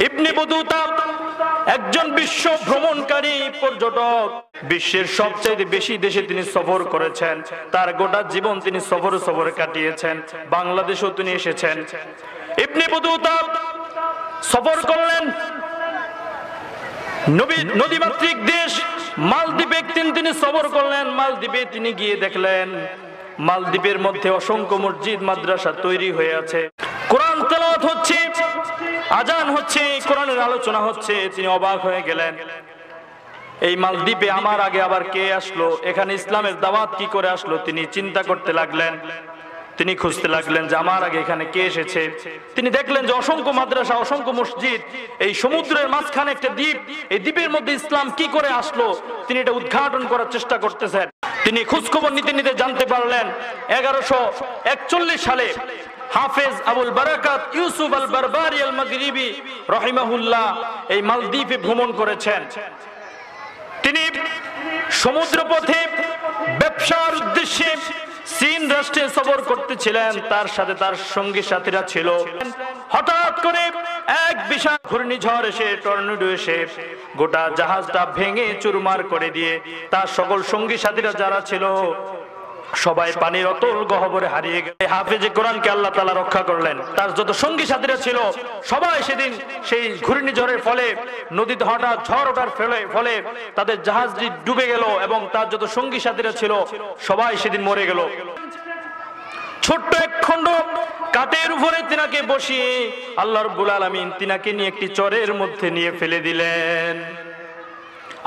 Ibn Battuta একজন বিশ্ব ভ্রমণকারী পর্যটক, বিশ্বের সবচেয়ে বেশি দেশে তিনি সফর করেছেন, তার গোটা জীবন তিনি সফরে কাটিয়েছেন, বাংলাদেশেও তিনি এসেছেন। ইবনে বতুতা সফর করলেন নদীমাতৃক দেশ মালদ্বীপে, তিনি সফর করলেন। মালদ্বীপে তিনি গিয়ে দেখলেন মালদ্বীপের মধ্যে অসংখ্য মসজিদ মাদ্রাসা তৈরি হয়ে আছে, কোরআন তেলাওয়াত হচ্ছে, আজান হচ্ছে, কোরআনের আলোচনা হচ্ছে। তিনি অবাক হয়ে গেলেন, এই মালদ্বীপে আমার আগে আবার কে আসলো, এখানে ইসলামের দাওয়াত কি করে আসলো? তিনি চিন্তা করতে লাগলেন, তিনি খুঁজতে লাগলেন যে আমার আগে এখানে কে এসেছে। তিনি দেখলেন যে অসংখ্য মাদ্রাসা, অসংখ্য মসজিদ, এই সমুদ্রের মাঝখানে একটা দ্বীপ, এই দ্বীপের মধ্যে ইসলাম কি করে আসলো তিনি এটা উদ্ঘাটন করার চেষ্টা করতেছেন। তিনি খোঁজখবর নিতে নিতে জানতে পারলেন 1141 সালে হাফেজ আবুল বারাকাত ইউসুফ আল বারবারি আল মাগরিবি রাহিমাহুল্লাহ এই মালদ্বীপে ভ্রমণ করেছেন। তিনি সমুদ্রপথে ব্যবসার উদ্দেশ্যে চীন রাষ্ট্রে সফর করতেছিলেন, তার সাথে তার সঙ্গী সাথীরা ছিল। হঠাৎ করে এক বিশাল ঘূর্ণিঝড় এসে, টর্নেডো এসে গোটা জাহাজটা ভেঙে চুরমার করে দিয়ে তার সকল সঙ্গী সাথীরা যারা ছিল সবাই পানির অতল গহ্বরে হারিয়ে গেল। হাফেজে কোরআনকে আল্লাহ তাআলা রক্ষা করলেন। তার যত সঙ্গী সাথীরা ছিল সবাই সেদিন সেই ঘূর্ণিঝড়ের ফলে, নদীতে হঠাৎ ঝড় ওঠার ফলে তাদের জাহাজটি ডুবে গেল এবং তার যত সঙ্গী সাথীরা ছিল সবাই সেদিন মরে গেল। ছোট্ট এক খণ্ড কাঠের উপরে তিনাকে বসিয়ে আল্লাহ রাব্বুল আলামিন তিনাকে নিয়ে একটি চরের মধ্যে নিয়ে ফেলে দিলেন।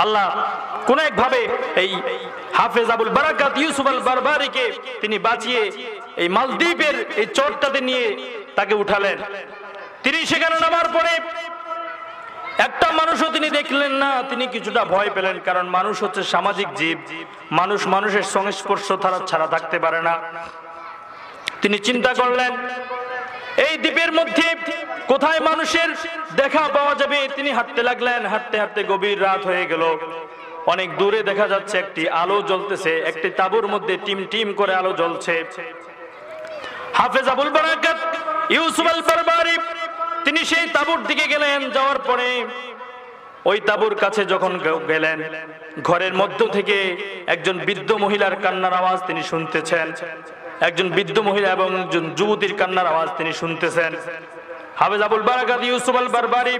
আল্লাহ কোন একভাবে এই হাফেজ আবুল বারাকাত ইউসুফ আল বারবারিকে তিনি বাঁচিয়ে এই মালদ্বীপের এই চরটাতে নিয়ে তাকে উঠালেন। তিনি সেখানে নামার পরে একটা মানুষও তিনি দেখলেন না, তিনি কিছুটা ভয় পেলেন, কারণ মানুষ হচ্ছে সামাজিক জীব, মানুষ মানুষের সংস্পর্শ ছাড়া থাকতে পারে না। তিনি চিন্তা করলেন এই দ্বীপের মধ্যে কোথায় মানুষের দেখা পাওয়া যাবে। তিনি হাঁটতে লাগলেন, হাঁটতে হাঁটতে গভীর রাত হয়ে গেল। অনেক দূরে দেখা যাচ্ছে একটি আলো জ্বলতেছে, একটি তাঁবুর মধ্যে টিম টিম করে আলো জ্বলছে। হাফেজ আবুল বারাকাত ইউসুফ আল বারবারি তিনি সেই তাঁবুর দিকে গেলেন। যাওয়ার পরে ওই তাঁবুর কাছে যখন গেলেন, ঘরের মধ্য থেকে একজন বৃদ্ধ মহিলার কান্নার আওয়াজ তিনি শুনতেছেন, একজন বৃদ্ধ মহিলা এবং একজন যুবতীর কান্নার আওয়াজ তিনি শুনতেছেন। হাফেজ আবুল বারাকাত ইউসুফ আল বারবারি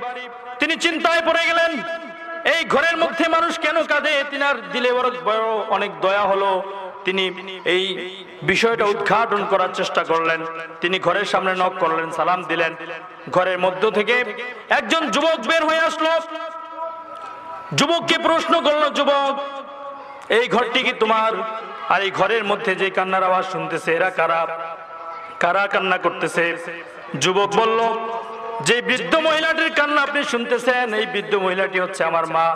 তিনি চিন্তায় পড়ে গেলেন, এই ঘরের মধ্যে মানুষ কেন কাঁদে? তিনার দিলে অনেক দয়া হলো। তিনি এই বিষয়টা উদ্ঘাটন করার চেষ্টা করলেন। তিনি ঘরের সামনে নক করলেন, সালাম দিলেন। ঘরের মধ্য থেকে একজন যুবক বের হয়ে আসলো। যুবককে প্রশ্ন করলো, যুবক এই ঘরটি কি তোমার? আর এই ঘরের মধ্যে যে কান্নার আওয়াজ শুনতেছে এরা কারা? কারা কান্না করতেছে? যুবক বলল, যে বৃদ্ধ মহিলাটির কান্না আপনি শুনতেছেন এই বৃদ্ধ মহিলাটি হচ্ছে আমার মা,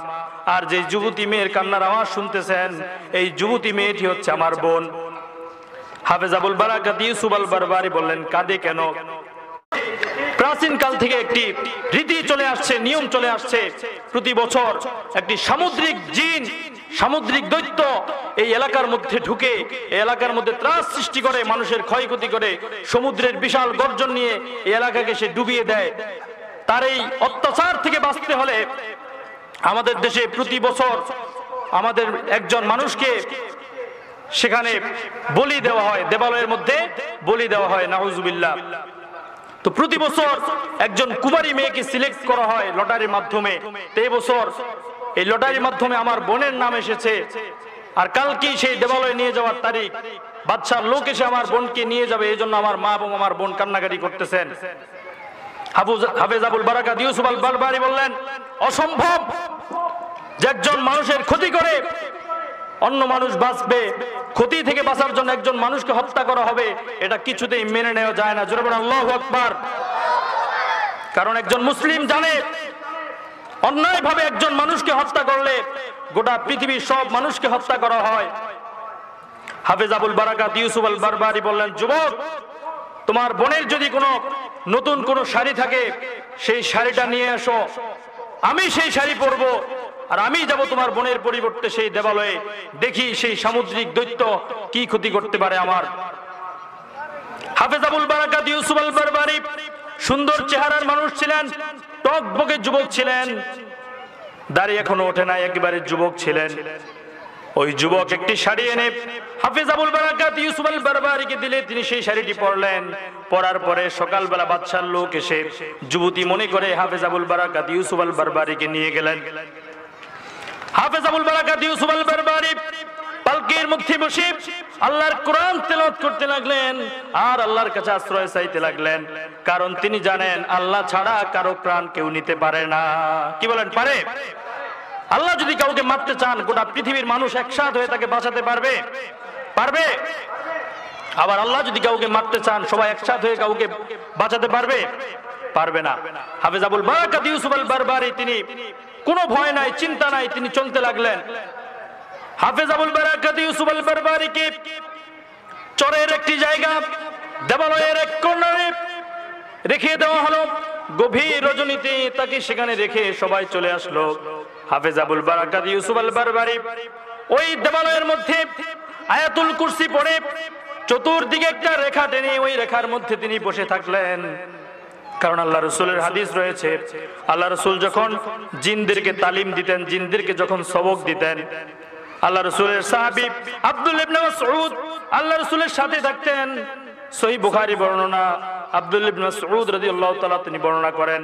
আর যে যুবতী মেয়ের কান্নার আওয়াজ শুনতেছেন এই যুবতী মেয়েটি হচ্ছে আমার বোন। হাফেজ আবুল বারাকাত ইউসুফ আল বারবারি বললেন, কাঁদে কেন? প্রাচীন কাল থেকে একটি রীতি চলে আসছে, নিয়ম চলে আসছে, প্রতি বছর একটি সামুদ্রিক জিন, সামুদ্রিক দৈত্য এই এলাকার মধ্যে ঢুকে এই এলাকার মধ্যে ত্রাস সৃষ্টি করে, মানুষের ক্ষয়ক্ষতি করে, সমুদ্রের বিশাল গর্জন নিয়ে এই এলাকাকে সে ডুবিয়ে দেয়। তার এই অত্যাচার থেকে বাঁচতে হলে আমাদের দেশে প্রতি বছর আমাদের একজন মানুষকে সেখানে বলি দেওয়া হয়, দেবালয়ের মধ্যে বলি দেওয়া হয়, নাউজুবিল্লাহ। তো প্রতি বছর একজন কুমারী মেয়েকে সিলেক্ট করা হয় লটারির মাধ্যমে। তো এই বছর এই লটারির মাধ্যমে আমার বোনের নাম এসেছে, আর কালকেই সেই দেবালয়ে নিয়ে যাওয়ার তারিখ। বাদশার লোক এসে আমার বোনকে নিয়ে যাবে, এই জন্য আমার মা এবং আমার বোন কান্নাকাটি করতেছেন। হাফেজ আবুল বারাকাত ইউসুফ আল বারবারি বললেন, অসম্ভব যে একজন মানুষের ক্ষতি করে অন্য মানুষ বাঁচবে, ক্ষতি থেকে বাঁচার জন্য একজন মানুষকে হত্যা করা হবে, এটা কিছুতেই মেনে নেওয়া যায় না। জোরে বলুন আল্লাহু আকবার। কারণ একজন মুসলিম জানে অন্যায় ভাবে একজন মানুষকে হত্যা করলে গোটা পৃথিবীর সব মানুষকে হত্যা করা হয়। হাফেজ আবুল বারাকাত ইউসুফ আল বারবারি বললেন, যুবক তোমার বোনের যদি কোনো নতুন কোনো শাড়ি থাকে সেই শাড়িটা নিয়ে আসো, আমি সেই শাড়ি পরবো, আর আমি যাব তোমার বোনের পরিবর্তে সেই দেবালয়ে, দেখি সেই সামুদ্রিক দৈত্য কি ক্ষতি করতে পারে আমার। হাফেজ আবুল বারাকাত ইউসুফ আল বারবারি সুন্দর চেহারার মানুষ ছিলেন, টকবকে যুবক ছিলেন, দাড়ি এখনো ওঠে না, একেবারে যুবক ছিলেন। ওই যুবক একটি শাড়ি এনে হাফেজ আবুল বারাকাত ইউসুফ আল বারবারিকে দিলে তিনি সেই শাড়িটি পরলেন। পরার পরে সকালবেলা বাদশার লোক এসে যুবতী মনে করে হাফেজ আবুল বারাকাত ইউসুফ আল বারবারিকে নিয়ে গেলেন। হাফেজ আবুল বারাকাত ইউসুফ আল বারবারি পালকির মধ্যে বসে আল্লাহর কোরআন তেলাওয়াত করতে লাগলেন আর আল্লাহর কাছে আশ্রয় চাইতে লাগলেন, কারণ তিনি জানেন আল্লাহ ছাড়া কারো প্রাণ কেউ নিতে পারে না। কি বলেন, পারে? আল্লাহ যদি কাউকে মারতে চান, গোটা পৃথিবীর মানুষ একসাথ হয়ে তাকে বাঁচাতে পারবে? পারবে? আবার আল্লাহ যদি কাউকে মারতে চান, সবাই একসাথ হয়ে কাউকে বাঁচাতে পারবে? পারবে না। হাফেজ আবুল বারাকাত ইউসুফ আল বারবারি তিনি কোনো ভয় নাই, চিন্তা নাই, তিনি চলতে লাগলেন। হাফেজ আবুল বারাকাত ইউসুফ আল বারবারিকে চরের একটি জায়গা, দেবালয়ের এক কর্নারে রেখে দেওয়া হলো। গভীর রজনীতে তাকে সেখানে রেখে সবাই চলে আসলো। হাফেজ আবুল বারাকাত ইউসুফ আল বারবারি ওই দেবালয়ের মধ্যে আয়াতুল কুরসি পড়ে চতুর্দিকে একটা রেখা টেনে ওই রেখার মধ্যে তিনি বসে থাকলেন। কারণ আল্লাহ রাসূলের হাদিস রয়েছে, আল্লাহ রাসূল যখন জিনদেরকে তালিম দিতেন, জিনদেরকে যখন সবক দিতেন, আল্লাহ রাসূলের সাহাবী আব্দুল্লাহ ইবনে মাসউদ আল্লাহ রাসূলের সাথে থাকতেন। সহিহ বুখারী বর্ণনা, আব্দুল্লাহ ইবনে মাসউদ রাদিয়াল্লাহু তাআলা তিনি বর্ণনা করেন,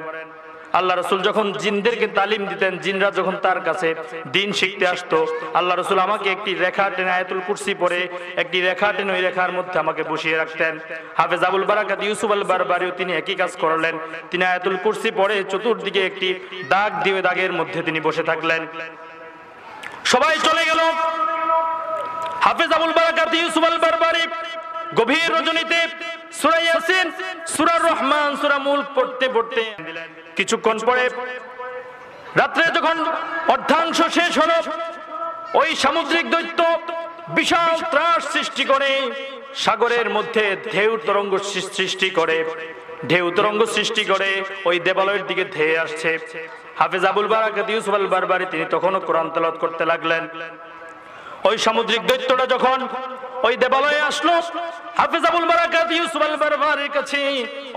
আল্লাহ রাসূল যখন জিনদেরকে তালিম দিতেন, জিনরা যখন তার কাছে দ্বীন শিখতে আসতো, আল্লাহ রাসূল আমাকে একটি রেখা টেনে আয়াতুল কুরসি পড়ে একটি রেখা টেনে ওই রেখার মধ্যে আমাকে বসিয়ে রাখতেন। হাফেজ আবুল বারাকাত ইউসুফ আল বারবারিও তিনি একই কাজ করলেন। তিনি আয়াতুল কুরসি পড়ে চতুর্দিকে একটি দাগ দিয়ে দাগের মধ্যে তিনি বসে থাকলেন। সবাই চলে গেল। হাফেজ আবুল বারাকাত ইউসুফ আল বারবারি গভীর রজনীতে সূরা ইয়াসিন, সূরা রহমান, সূরা মুলক পড়তে পড়তে কিছুক্ষণ পরে রাত্রে যখন অর্ধাংশ শেষ হলো, ওই সামুদ্রিক দৈত্য বিশাল ত্রাস সৃষ্টি করে সাগরের মধ্যে ঢেউ তরঙ্গ সৃষ্টি করে ওই দেবালয়ের দিকে ধেয়ে আসছে। হাফেজ আবুল বারাকাত ইউসুফ আল বারবারি তিনি তখনও কোরআন তেলাওয়াত করতে লাগলেন। ওই সামুদ্রিক দৈত্যটা যখন ওই দেবালয়ে আসলো, হাফেজ আবুল বারাকাত ইউসুফ আল বারবারির কাছে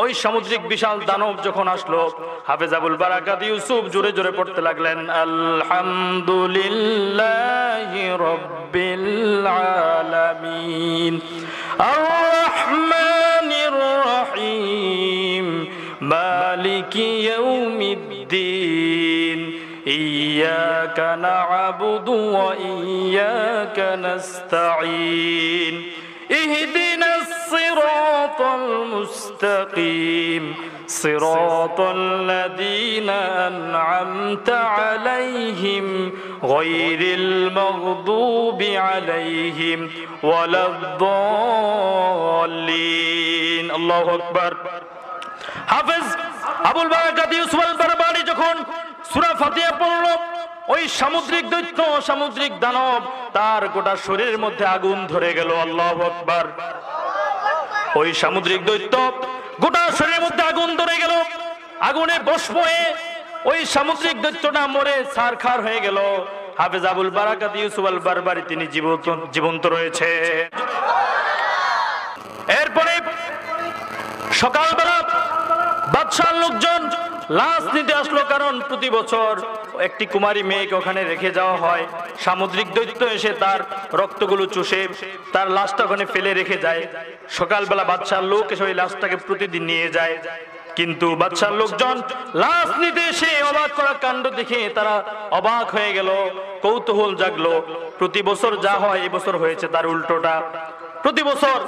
ওই সামুদ্রিক বিশাল দানব যখন আসলো, হাফেজ আবুল বারাকাত ইউসুফ জোরে জোরে পড়তে লাগলেন, আলহামদুলিল্লাহি রাব্বিল আলামিন আর রহমানির রহিম মালিকি ইয়াউমিদ্দিন ইয়্যাকা না'বুদু ওয়া ইয়্যাকা নাস্তাঈন ইহদিনাস সিরাতাল মুস্তাকিম সিরাতাল লাযীনা আন'আমতা আলাইহিম গায়রিল মাগদুবি আলাইহিম ওয়ালাদ-দাল্লিন। আল্লাহু আকবার। হাফেজ আবুল বারাকাত ইউসুফ আল বারবারি যখন সূরা ফাতিহা পড়ল, ওই সামুদ্রিক দৈত্য, সামুদ্রিক দানব, তার গোটা শরীরের মধ্যে আগুন ধরে গেল। আল্লাহু আকবার। ওই সামুদ্রিক দৈত্য গোটা শরীরের মধ্যে আগুন ধরে গেল। আগুনে ভস্ম হয়ে ওই সামুদ্রিক দৈত্যটা মরে ছারখার হয়ে গেল। হাফেজ আবুল বারাকাত ইউসুফ আল বারবারি তিনি জীবন্ত রয়েছে। এরপরে সকালবেলা বাদশার লোকজন লাশ নিতে আসলো, কারণ প্রতি বছর একটি কুমারী মেয়েকে ওখানে রেখে যাওয়া হয়। সামুদ্রিক দৈত্য এসে তার রক্তগুলো চুষে তার লাশটা ওখানে ফেলে রেখে যায়। সকালবেলা বাদশার লোক এসে ওই লাশটাকে প্রতিদিন নিয়ে যায়। কিন্তু বাদশার লোকজন লাশ নিতে এসে অবাক করা কাণ্ড দেখে তারা অবাক হয়ে গেল, কৌতূহল জাগলো। প্রতি বছর যা হয় এবছর হয়েছে তার উল্টোটা। প্রতি বছর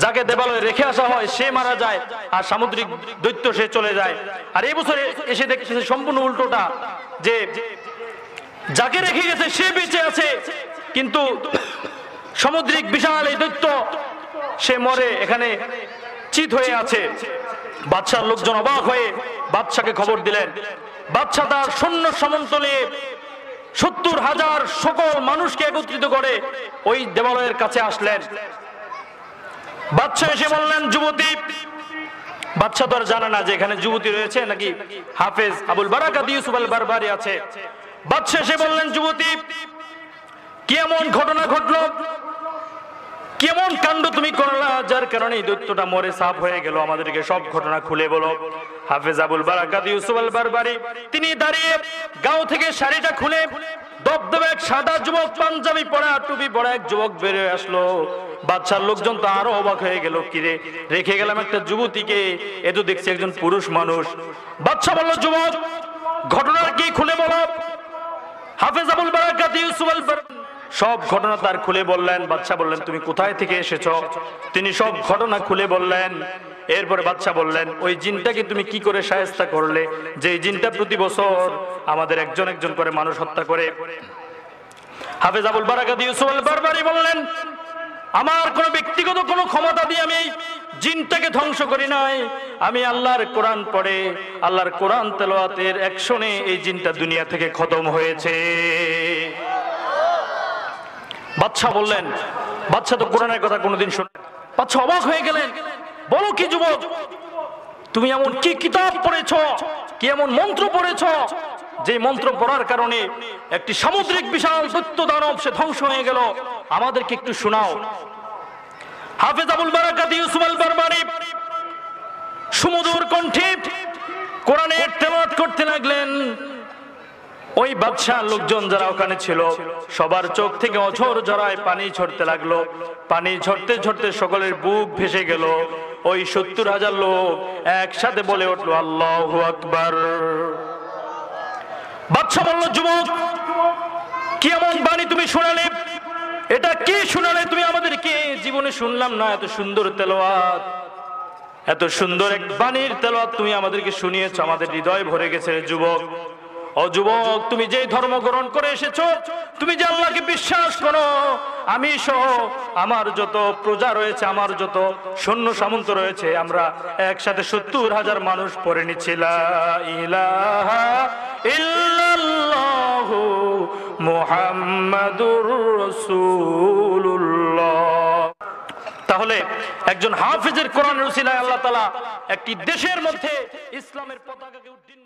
যাকে দেবালয়ে রেখে আসা হয় সে মারা যায়, আর সামুদ্রিক দৈত্য সে চলে যায়। আর এই বছর এসে দেখতেছে সম্পূর্ণ উল্টোটা, যে যাকে রেখে গেছে সে বেঁচে আছে, কিন্তু সামুদ্রিক বিশাল এই দৈত্য সে মরে এখানে চিত হয়ে আছে। বাদশার লোকজন অবাক হয়ে বাদশাকে খবর দিলেন। বাদশা তার সৈন্য সামন্ত নিয়ে ৭০,০০০ সকল মানুষকে একত্রিত করে ওই দেবালয়ের কাছে আসলেন। বাদশা এসে বললেন, যুবতী। বাদশা তো আর জানে না যে এখানে যুবতী রয়েছে নাকি হাফেজ আবুল বারাকাত ইউসুফ আল বারবারি আছে। বাদশা এসে বললেন, যুবতী, কেমন ঘটনা ঘটলো, কেমন কাণ্ড তুমি করলা যার কারণে এই দৈত্যটা মরে সাফ হয়ে গেল, আমাদেরকে সব ঘটনা খুলে বলো। হাফেজ আবুল বারাকাত ইউসুফ আল বারবারি তিনি দাঁড়িয়ে গাও থেকে শাড়িটা খুলে দবদবে এক সাদা যুবক, পাঞ্জাবি পরা, টুপি পরা এক যুবক বের হয়ে আসলো। বাদশার লোকজন তো আরো অবাক হয়ে গেল, কিরে রেখে গেলাম একটা যুবতীকে, এ তো দেখছি একজন পুরুষ মানুষ। বাদশা বলল, যুবক ঘটনা কি খুলে বলো। হাফেজ আবুল বারাকাত ইউসুফ আল বারবারি সব ঘটনা তার খুলে বললেন। বাদশা বললেন, তুমি কোথায় থেকে এসেছো? তিনি সব ঘটনা খুলে বললেন। এরপরে বাদশা বললেন, ওই জিনটাকে তুমি কি করে শায়েস্তা করলে, যে জিনটা প্রতি বছর আমাদের একজন একজন করে মানুষ হত্যা করে? হাফেজ আবুল বারাকাত ইউসুফ আল বারবারি বললেন, আমার কোন ব্যক্তিগত কোন ক্ষমতা দিয়ে আমি এই জিনটাকে ধ্বংস করি নাই, আমি আল্লাহর কোরআন পড়ে, আল্লাহর কোরআন তেলাওয়াতের অ্যাকশনে এই জিনটা দুনিয়া থেকে খতম হয়েছে। বাদশা বললেন, বাদশা তো কোরআনের কথা কোনোদিন শুনে। বাদশা অবাক হয়ে গেলেন, বলো কি যুবক, তুমি এমন কি কিতাব পড়েছো, কি এমন মন্ত্র পড়েছো, যে মন্ত্র পড়ার কারণে একটি সামুদ্রিক বিশাল দৈত্য দানব সে ধ্বংস হয়ে গেল, আমাদেরকে একটু শোনাও। হাফেজ আবুল বারাকাত ইউসুফ আল বারবারি সুমধুর কণ্ঠে কোরআনের তেলাওয়াত করতে লাগলেন। ওই বাদশাহ লোকজন যারা ওখানে ছিল সবার চোখ থেকে অঝর ঝরায় পানি ঝরতে লাগলো। পানি ঝরতে ঝরতে সকলের বুক ভেসে গেল। ওই ৭০,০০০ লোক একসাথে বলে উঠলো, আল্লাহু আকবার। বাদশা বলল, যুবক কি এমন বাণী তুমি শোনালে, এটা কি শোনালে তুমি আমাদেরকে? জীবনে শুনলাম না এত সুন্দর তেলাওয়াত, এত সুন্দর এক বাণীর তেলাওয়াত তুমি আমাদেরকে শুনিয়েছো, আমাদের হৃদয় ভরে গেছে। যুবক, ও যুবক, তুমি যে ধর্ম গ্রহণ করে এসেছো, তুমি যে আল্লাহকে বিশ্বাস করো, আমি সহ আমার যত প্রজা রয়েছে, আমার যত সৈন্য সামন্ত রয়েছে, আমরা একসাথে ৭০,০০০ মানুষ পড়ে নিচ্ছি লা ইলাহা ইল্লাল্লাহু মুহাম্মাদুর রাসূলুল্লাহ। তাহলে একজন হাফেজের কোরআনের উসিলায় আল্লাহ তাআলা একটি দেশের মধ্যে ইসলামের পতাকাকে উড্ডীন